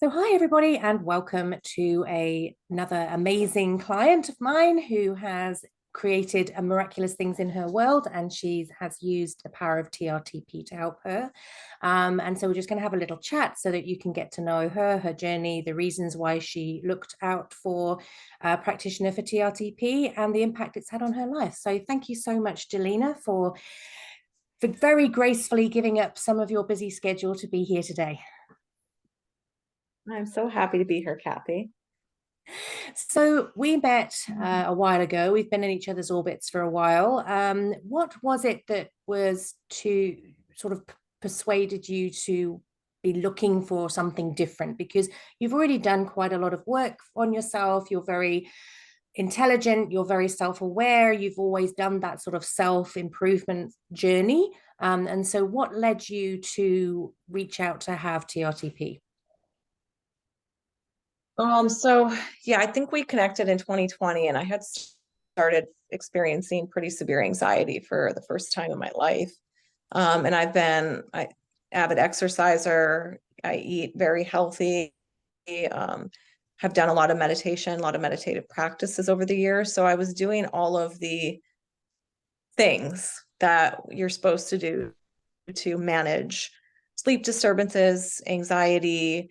So hi everybody and welcome to another amazing client of mine who has created miraculous things in her world, and she has used the power of TRTP to help her. And so we're just going to have a little chat so that you can get to know her, her journey, the reasons why she looked out for a practitioner for TRTP and the impact it's had on her life. So thank you so much, Jalena, for very gracefully giving up some of your busy schedule to be here today. I'm so happy to be here, Kathy. So we met a while ago. We've been in each other's orbits for a while. What was it that was to sort of persuaded you to be looking for something different? Because you've already done quite a lot of work on yourself. You're very intelligent. You're very self-aware. You've always done that sort of self-improvement journey. And so what led you to reach out to have TRTP? So yeah, I think we connected in 2020, and I had started experiencing pretty severe anxiety for the first time in my life. And I've been an avid exerciser. I eat very healthy, have done a lot of meditation, a lot of meditative practices over the years. So I was doing all of the things that you're supposed to do to manage sleep disturbances, anxiety,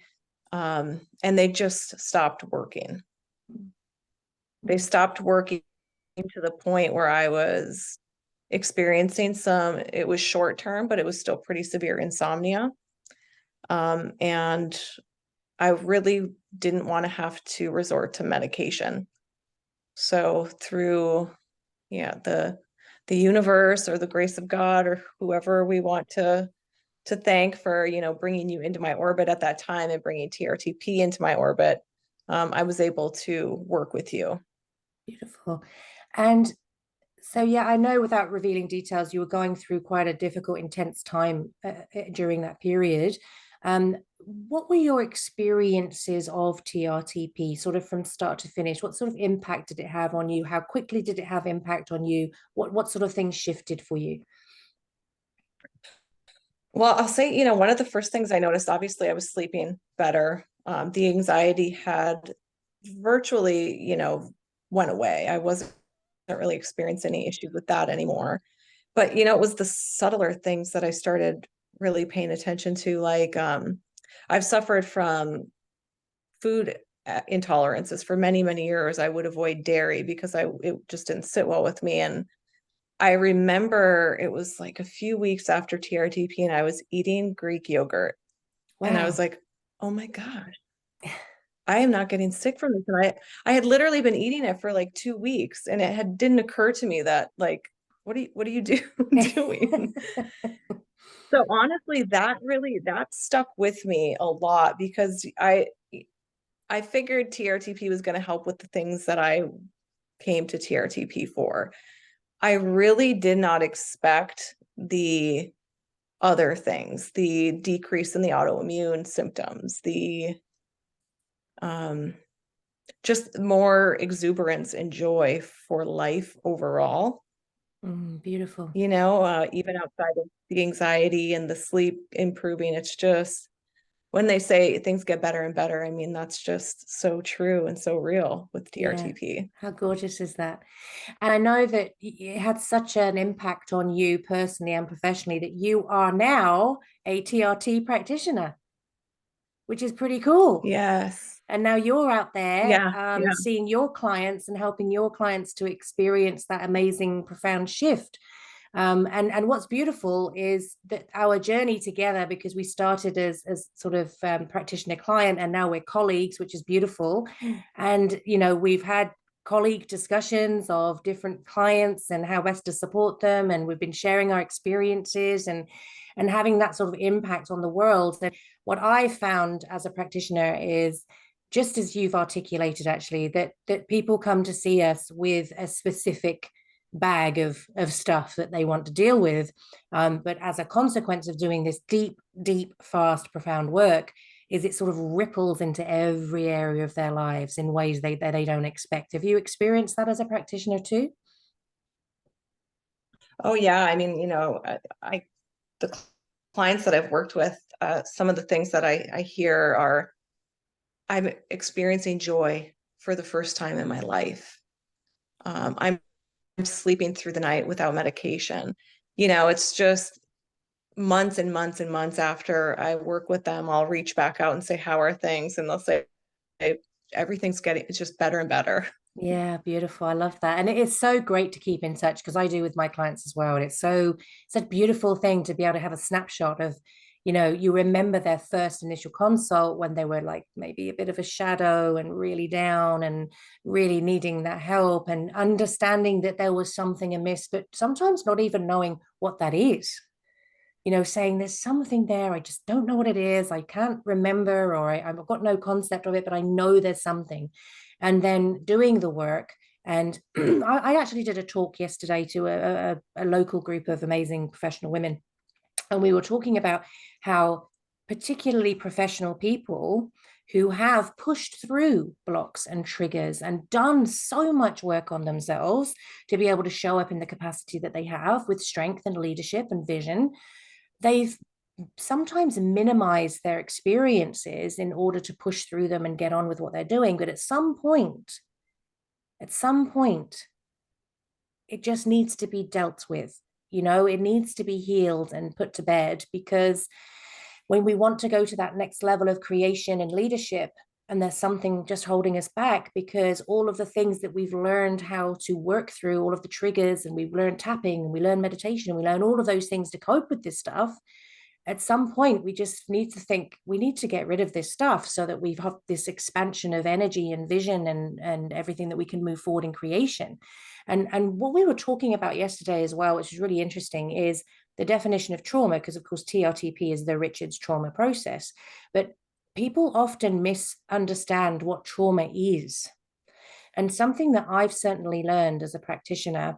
and they just stopped working. They stopped working to the point where I was experiencing it was short term, but it was still pretty severe insomnia. And I really didn't want to have to resort to medication. So through, the universe or the grace of God or whoever we want to thank for, bringing you into my orbit at that time and bringing TRTP into my orbit, I was able to work with you. Beautiful. And so, yeah, I know without revealing details, you were going through quite a difficult, intense time during that period. What were your experiences of TRTP, sort of from start to finish? What sort of impact did it have on you? How quickly did it have impact on you? What sort of things shifted for you? Well, I'll say, one of the first things I noticed, obviously, I was sleeping better. The anxiety had virtually, went away. I wasn't really experiencing any issues with that anymore. But, it was the subtler things that I started really paying attention to. Like, I've suffered from food intolerances for many, many years. I would avoid dairy because it just didn't sit well with me. And I remember it was like a few weeks after TRTP, and I was eating Greek yogurt. And I was Wow. like, oh my gosh, I am not getting sick from this. And I had literally been eating it for like 2 weeks, and didn't occur to me that, like, what are you doing? So honestly, that stuck with me a lot because I figured TRTP was going to help with the things that I came to TRTP for. I really did not expect the other things, the decrease in the autoimmune symptoms, the just more exuberance and joy for life overall. Beautiful. Even outside of the anxiety and the sleep improving, it's just when they say things get better and better, I mean, that's just so true and so real with Yeah. TRTP. How gorgeous is that? And I know that it had such an impact on you personally and professionally that you are now a TRT practitioner, which is pretty cool. Yes. And now you're out there Yeah. Yeah. seeing your clients and helping your clients to experience that amazing, profound shift. And what's beautiful is that our journey together, because we started as sort of practitioner client, and now we're colleagues, which is beautiful. And we've had colleague discussions of different clients and how best to support them, and we've been sharing our experiences and having that sort of impact on the world. And what I found as a practitioner is, just as you've articulated, actually, that people come to see us with a specific bag of stuff that they want to deal with, but as a consequence of doing this deep, fast, profound work, is it sort of ripples into every area of their lives in ways that they don't expect. Have you experienced that as a practitioner too? Oh yeah. I mean, the clients that I've worked with, some of the things that I hear are I'm experiencing joy for the first time in my life. I'm sleeping through the night without medication. It's just months and months and months after I work with them, I'll reach back out and say, how are things? And they'll say, it's just better and better. Yeah, beautiful. I love that. And it is so great to keep in touch, because I do with my clients as well. And it's a beautiful thing to be able to have a snapshot of, you remember their first initial consult when they were like maybe a bit of a shadow and really down and really needing that help, and understanding that there was something amiss, but sometimes not even knowing what that is. Saying there's something there, I just don't know what it is, I can't remember, or I've got no concept of it, but I know there's something. And then doing the work. And I actually did a talk yesterday to a local group of amazing professional women. And we were talking about how particularly professional people who have pushed through blocks and triggers and done so much work on themselves to be able to show up in the capacity that they have with strength and leadership and vision, they've sometimes minimized their experiences in order to push through them and get on with what they're doing. But at some point, it just needs to be dealt with. It needs to be healed and put to bed, because when we want to go to that next level of creation and leadership, and there's something just holding us back, because all of the things that we've learned how to work through, all of the triggers, and we've learned tapping, and we learn meditation, and we learn all of those things to cope with this stuff, at some point we just need to think we need to get rid of this stuff so that we've got this expansion of energy and vision and everything that we can move forward in creation. And what we were talking about yesterday as well, which is really interesting, is the definition of trauma, because of course TRTP is the Richards trauma process, but people often misunderstand what trauma is. And something that I've certainly learned as a practitioner,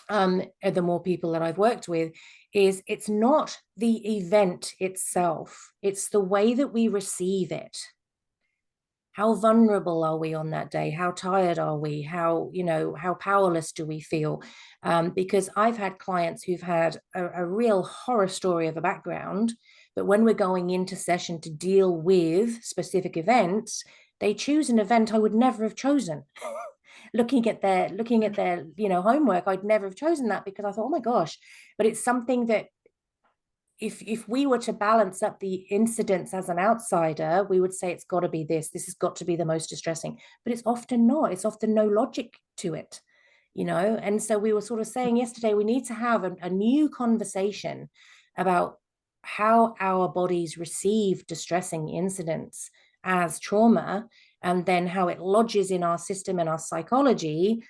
the more people that I've worked with, is it's not the event itself, it's the way that we receive it. How vulnerable are we on that day? How tired are we? How powerless do we feel? Because I've had clients who've had a real horror story of a background, but when we're going into session to deal with specific events, they choose an event I would never have chosen. looking at their homework, I'd never have chosen that, because I thought, oh my gosh. But it's something that if we were to balance up the incidents as an outsider, we would say it's got to be this has got to be the most distressing, but it's often not. It's often no logic to it. And so we were sort of saying yesterday, we need to have a new conversation about how our bodies receive distressing incidents as trauma, and then how it lodges in our system and our psychology,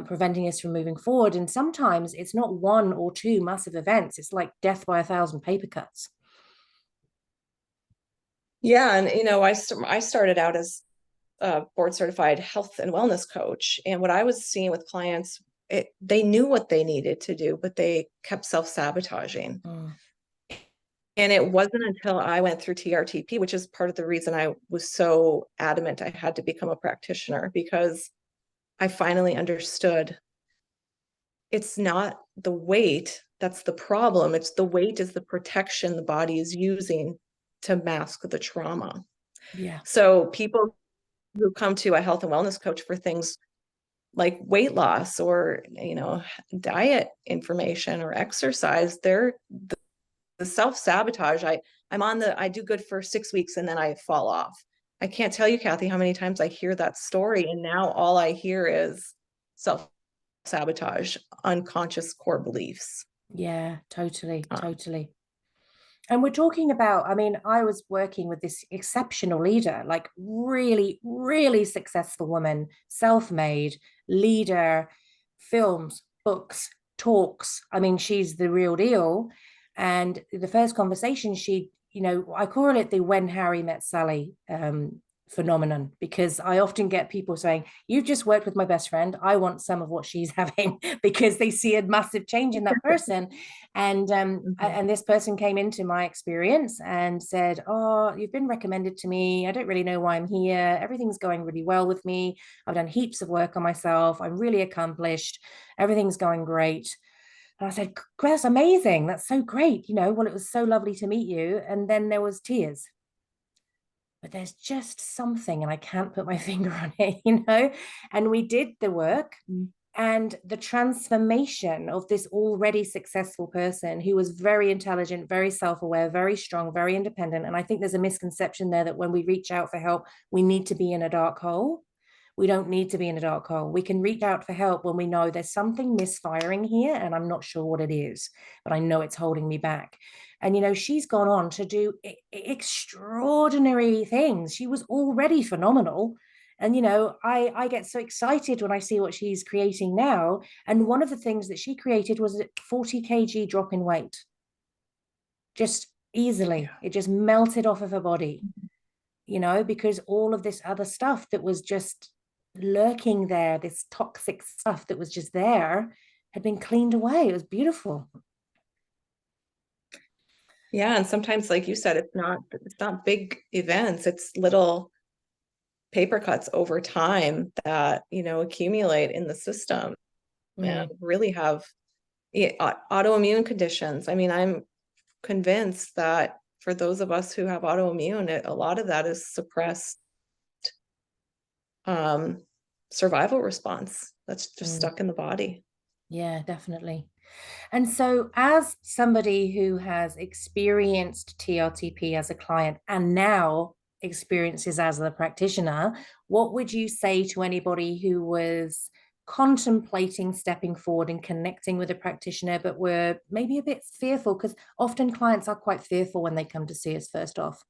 preventing us from moving forward. And sometimes it's not one or two massive events, it's like death by 1,000 paper cuts. Yeah, and I started out as a board certified health and wellness coach, and what I was seeing with clients, they knew what they needed to do, but they kept self-sabotaging. And it wasn't until I went through TRTP, which is part of the reason I was so adamant I had to become a practitioner, because I finally understood it's not the weight that's the problem. It's the weight is the protection the body is using to mask the trauma. Yeah. So people who come to a health and wellness coach for things like weight loss or, diet information or exercise, they're the self-sabotage. I do good for 6 weeks and then I fall off. I can't tell you, Kathy, how many times I hear that story, and now all I hear is self-sabotage, unconscious core beliefs. Yeah, totally. And we're talking about, I was working with this exceptional leader, like really, really successful woman, self-made leader, films, books, talks. She's the real deal. And the first conversation, I call it the When Harry Met Sally phenomenon, because I often get people saying, you've just worked with my best friend, I want some of what she's having, because they see a massive change in that person. And this person came into my experience and said, oh, you've been recommended to me, I don't really know why I'm here, everything's going really well with me, I've done heaps of work on myself, I'm really accomplished, everything's going great. And I said, that's amazing, that's so great, well, it was so lovely to meet you. And then there was tears. but there's just something, and I can't put my finger on it, you know? And we did the work. And the transformation of this already successful person who was very intelligent, very self-aware, very strong, very independent. And I think there's a misconception there that when we reach out for help, we need to be in a dark hole. We don't need to be in a dark hole. We can reach out for help when we know there's something misfiring here and I'm not sure what it is, but I know it's holding me back. And, you know, she's gone on to do extraordinary things. She was already phenomenal. And, you know, I get so excited when I see what she's creating now. And one of the things that she created was a 40 kg drop in weight. Just easily. Yeah. It just melted off of her body, you know, because all of this other stuff that was just lurking there, this toxic stuff that was just there, had been cleaned away. It was beautiful. Yeah, and sometimes, like you said, it's not big events, it's little paper cuts over time that, you know, accumulate in the system and really have autoimmune conditions. I mean, I'm convinced that for those of us who have autoimmune, a lot of that is suppressed survival response that's just stuck in the body. Yeah, definitely. And so, as somebody who has experienced TRTP as a client and now experiences as a practitioner, what would you say to anybody who was contemplating stepping forward and connecting with a practitioner, but were maybe a bit fearful? Because often clients are quite fearful when they come to see us first off.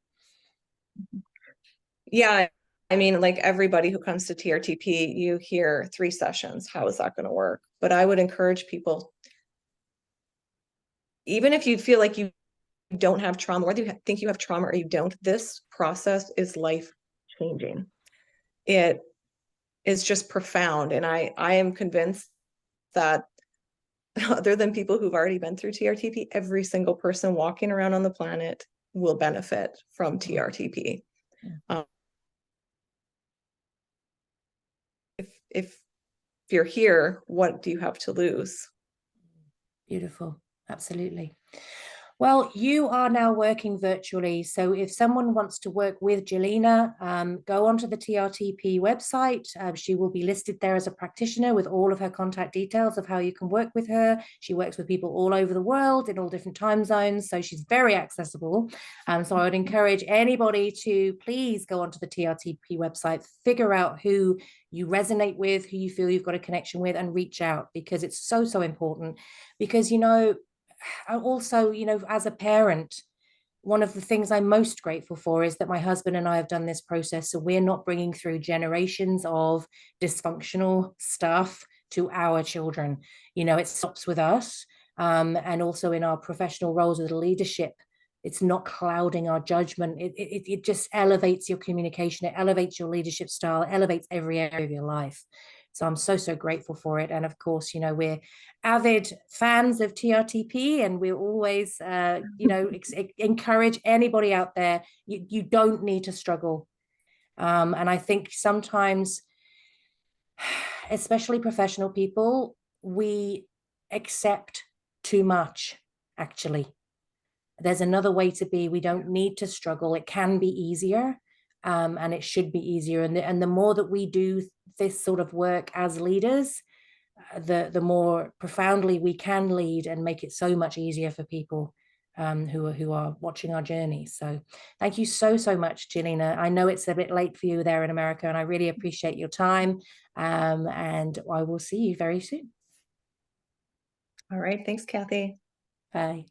Yeah. I mean, like everybody who comes to TRTP, you hear 3 sessions. How is that going to work? But I would encourage people, even if you feel like you don't have trauma, whether you think you have trauma or you don't, this process is life changing. It is just profound. And I am convinced that other than people who've already been through TRTP, every single person walking around on the planet will benefit from TRTP. If you're here, what do you have to lose? Beautiful. Absolutely. Well, you are now working virtually. So if someone wants to work with Jalena, go onto the TRTP website. She will be listed there as a practitioner with all of her contact details of how you can work with her. She works with people all over the world in all different time zones. So she's very accessible. So I would encourage anybody to please go onto the TRTP website, figure out who you resonate with, who you feel you've got a connection with, and reach out, because it's so, so important. Because, you know, also, you know, as a parent, one of the things I'm most grateful for is that my husband and I have done this process. So we're not bringing through generations of dysfunctional stuff to our children. You know, it stops with us. And also in our professional roles with leadership, it's not clouding our judgment. It just elevates your communication. It elevates your leadership style, elevates every area of your life. So I'm so, so grateful for it. And of course, you know, we're avid fans of TRTP, and we're always, you know, encourage anybody out there. You don't need to struggle. And I think sometimes, especially professional people, we accept too much, actually. There's another way to be. We don't need to struggle. It can be easier. And it should be easier. And the more that we do this sort of work as leaders, the more profoundly we can lead and make it so much easier for people who are watching our journey. So thank you so, so much, Jalena. I know it's a bit late for you there in America, and I really appreciate your time. And I will see you very soon. All right. Thanks, Kathy. Bye.